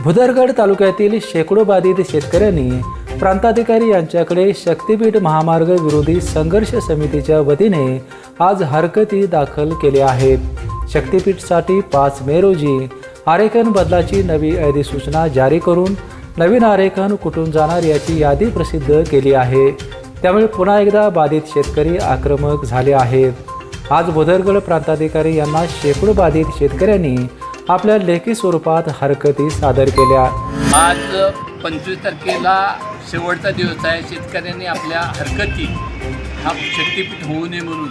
भुदरगड तालुक्यातील शेकडो बाधित शेतकऱ्यांनी प्रांताधिकारी यांच्याकडे शक्तीपीठ महामार्ग विरोधी संघर्ष समितीच्या वतीने आज हरकती दाखल केल्या आहेत। शक्तीपीठसाठी 5 मे रोजी आरेखन बदलाची नवी अधिसूचना जारी करून नवीन आरेखन कुठून जाणार याची यादी प्रसिद्ध केली आहे। त्यामुळे पुन्हा एकदा बाधित शेतकरी आक्रमक झाले आहेत। आज भुदरगड प्रांताधिकारी यांना शेकडो बाधित शेतकऱ्यांनी आपल्या लेखी स्वरूपात हरकती सादर केल्या। आज 25 तारखेला शेवटचा दिवस आहे। शेतकऱ्यांनी आपल्या हरकती हा शक्तीपीठ होऊ नये म्हणून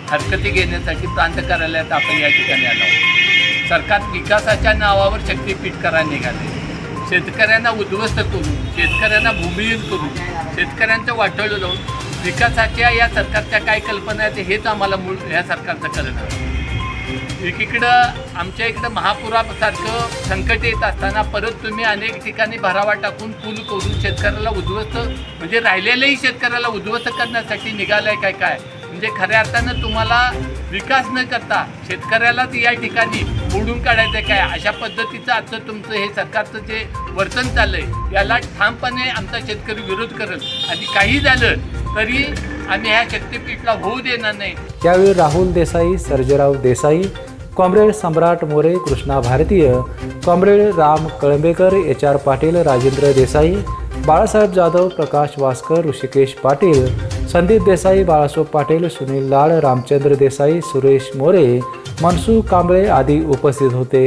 हरकती घेण्यासाठी प्रांत कार्यालयात आपण या ठिकाणी आलो आहोत। सरकार विकासाच्या नावावर शक्तीपीठ करायला निघाले। शेतकऱ्यांना उद्ध्वस्त करून, शेतकऱ्यांना भूमिहीन करून, शेतकऱ्यांचं वाटोळं लावून विकासाच्या या सरकारच्या काय कल्पना आहेत हेच आम्हाला मूळ ह्या सरकारचं कळलं नाही। एकीकडं आमच्या इकडं महापुरासारखं संकट येत असताना परत तुम्ही अनेक ठिकाणी भरावा टाकून पूल करून शेतकऱ्याला उद्ध्वस्त म्हणजे राहिलेल्याही शेतकऱ्याला उद्ध्वस्त करण्यासाठी निघालंय काय म्हणजे खऱ्या अर्थानं तुम्हाला विकास न करता शेतकऱ्यालाच या ठिकाणी मोडून काढायचं काय अशा पद्धतीचं आजचं तुमचं हे सरकारचं जे वर्तन चाललंय याला ठामपणे आमचा शेतकरी विरोध करेल आणि काही झालं तरी आम्ही ह्या शक्तीपीठला होऊ देणार नाही। त्यावेळी राहुल देसाई, सर्जेराव देसाई, कॉम्रेड सम्राट मोरे, कृष्णा भारतीय, कॉम्रेड राम कळंबेकर, HR पाटील, राजेंद्र देसाई, बाळासाहेब जाधव, प्रकाश वास्कर, ऋषिकेश पाटील, संदीप देसाई, बाळासाहेब पाटील, सुनील लाड, रामचंद्र देसाई, सुरेश मोरे, मनसुख कांबळे आदी उपस्थित होते।